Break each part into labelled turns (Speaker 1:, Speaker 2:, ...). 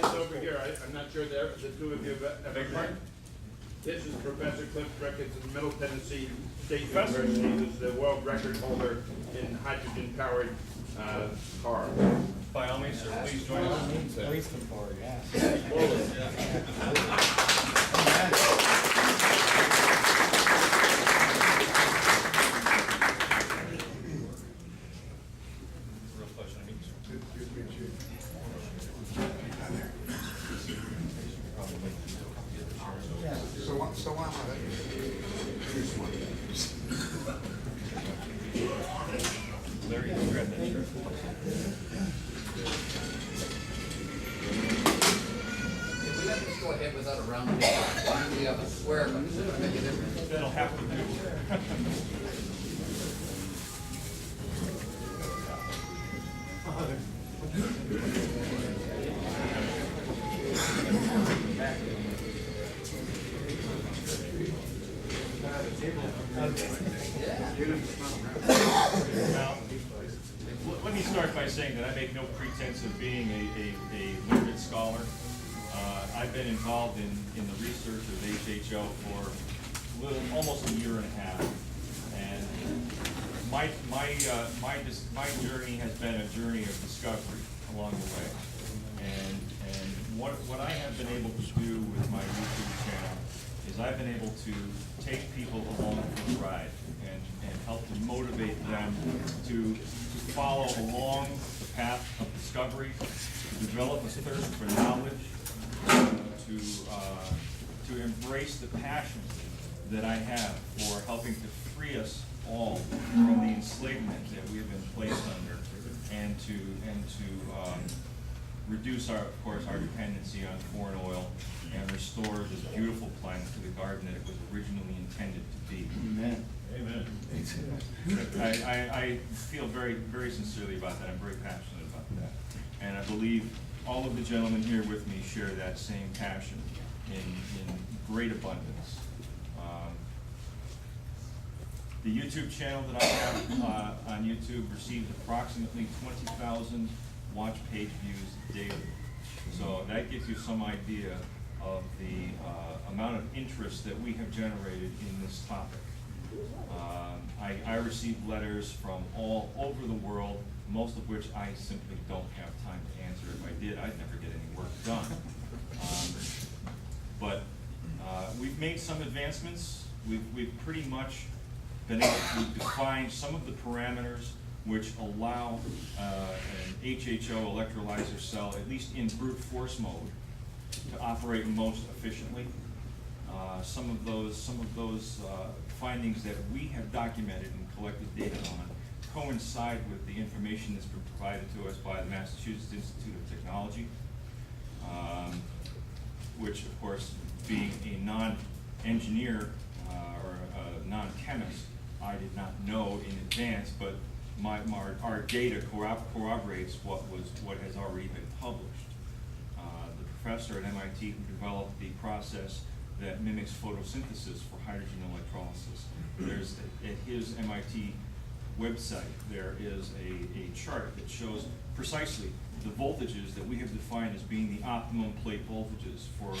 Speaker 1: this over here, I'm not sure the two of you have ever met. This is Professor Cliff Ricketts of Middle Tennessee State University, who's the world record holder in hydrogen-powered cars.
Speaker 2: By all means, sir, please join us.
Speaker 3: Please come forward, yes.
Speaker 2: Real pleasure to meet you, sir.
Speaker 4: So on.
Speaker 2: Larry, you can grab that, sir.
Speaker 5: If we let this go ahead without a round table, why don't we have a square, but does it make a difference?
Speaker 2: That'll have to do. Now, let me start by saying that I make no pretense of being a learned scholar. I've been involved in the research of HHO for almost a year and a half, and my journey has been a journey of discovery along the way. And what I have been able to do with my YouTube channel is I've been able to take people along for the ride and help to motivate them to follow along the path of discovery, to develop a thirst for knowledge, to embrace the passion that I have for helping to free us all from the enslavement that we have been placed under, and to reduce of course our dependency on foreign oil and restore this beautiful planet to the garden that it was originally intended to be.
Speaker 3: Amen.
Speaker 2: Amen. I feel very, very sincerely about that. I'm very passionate about that. And I believe all of the gentlemen here with me share that same passion in great abundance. The YouTube channel that I have on YouTube received approximately 20,000 watch page views daily. So that gives you some idea of the amount of interest that we have generated in this topic. I receive letters from all over the world, most of which I simply don't have time to answer. If I did, I'd never get any work done. But we've made some advancements. We've pretty much been able to define some of the parameters which allow an HHO electrolyzer cell, at least in brute force mode, to operate most efficiently. Some of those findings that we have documented and collected data on coincide with the information that's been provided to us by the Massachusetts Institute of Technology, which, of course, being a non-engineer or a non-chemist, I did not know in advance, but our data corroborates what has already been published. The professor at MIT who developed the process that mimics photosynthesis for hydrogen electrolysis. There's at his MIT website, there is a chart that shows precisely the voltages that we have defined as being the optimum plate voltages for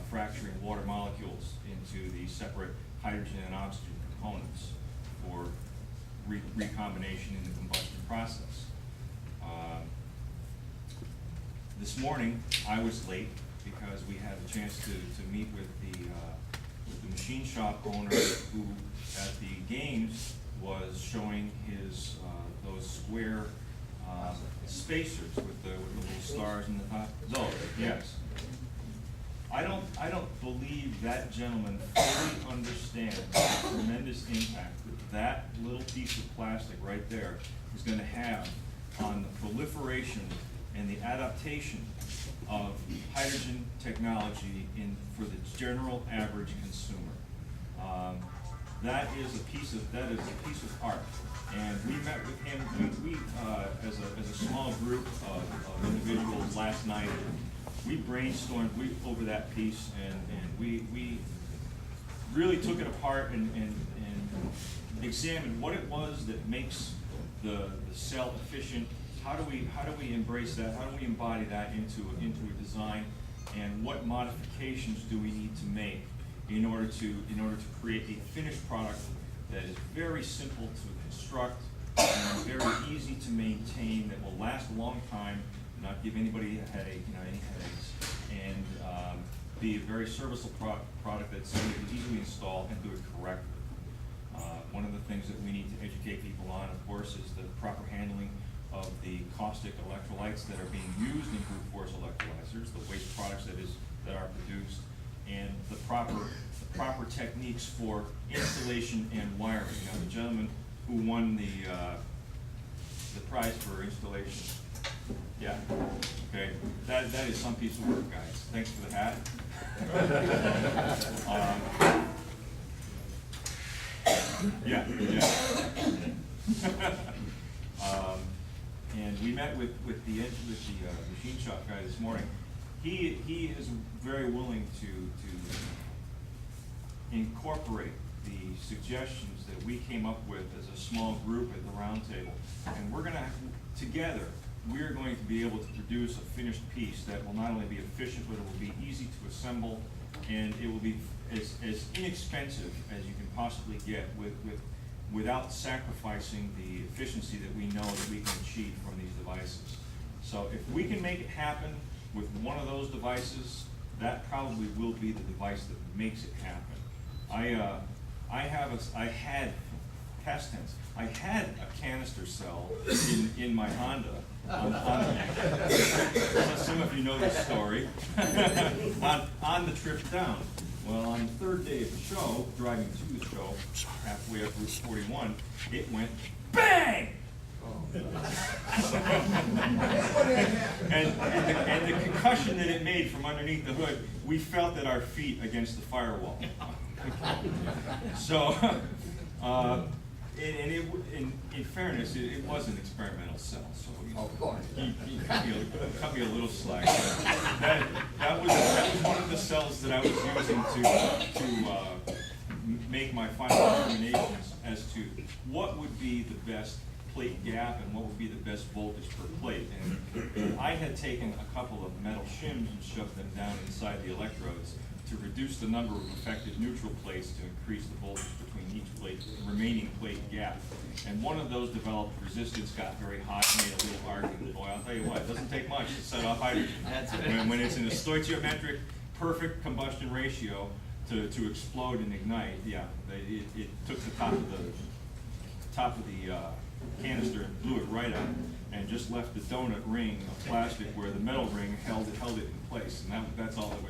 Speaker 2: fracturing water molecules into the separate hydrogen and oxygen components for recombination in the combustion process. This morning, I was late because we had a chance to meet with the machine shop owner who, at the games, was showing his those square spacers with the little stars in the top. Those, yes. I don't believe that gentleman fully understands the tremendous impact that little piece of plastic right there is going to have on the proliferation and the adaptation of hydrogen technology for the general average consumer. That is a piece of art, and we met with him. We as a small group of individuals last night, we brainstormed over that piece, and we really took it apart and examined what it was that makes the cell efficient, how do we embrace that? How do we embody that into a design? And what modifications do we need to make in order to create a finished product that is very simple to construct and very easy to maintain, that will last a long time, not give anybody a headache, any headaches, and be a very serviceable product that's easily install and do it correctly. One of the things that we need to educate people on, of course, is the proper handling of the caustic electrolytes that are being used in brute force electrolyzers, the waste products that are produced, and the proper techniques for installation and wiring. Now, the gentleman who won the prize for installation, yeah, okay, that is some piece of work, guys. Thanks for the hat. Yeah. And we met with the machine shop guy this morning. He is very willing to incorporate the suggestions that we came up with as a small group at the Roundtable, and we're going to be able to produce a finished piece that will not only be efficient, but it will be easy to assemble, and it will be as inexpensive as you can possibly get without sacrificing the efficiency that we know that we can achieve from these devices. So if we can make it happen with one of those devices, that probably will be the device that makes it happen. I had past tense. I had a canister cell in my Honda. Some of you know this story. on the trip down. Well, on the third day of the show, driving to the show, halfway up Route 41, it went bang! and the concussion that it made from underneath the hood, we felt at our feet against the firewall. So, in fairness, it was an experimental cell, so
Speaker 5: Of course.
Speaker 2: he cut me a little slack. That was one of the cells that I was using to make my final determinations as to what would be the best plate gap and what would be the best voltage per plate. And I had taken a couple of metal shims and shoved them down inside the electrodes to reduce the number of effective neutral plates to increase the voltage between each plate, the remaining plate gap. And one of those developed resistance, got very hot, made a little argument. Boy, I'll tell you what, it doesn't take much to set off hydrogen. When it's in a stoichiometric perfect combustion ratio to explode and ignite, yeah, it took the top of the canister and blew it right up, and just left the donut ring of plastic where the metal ring held it in place, and that's all it was.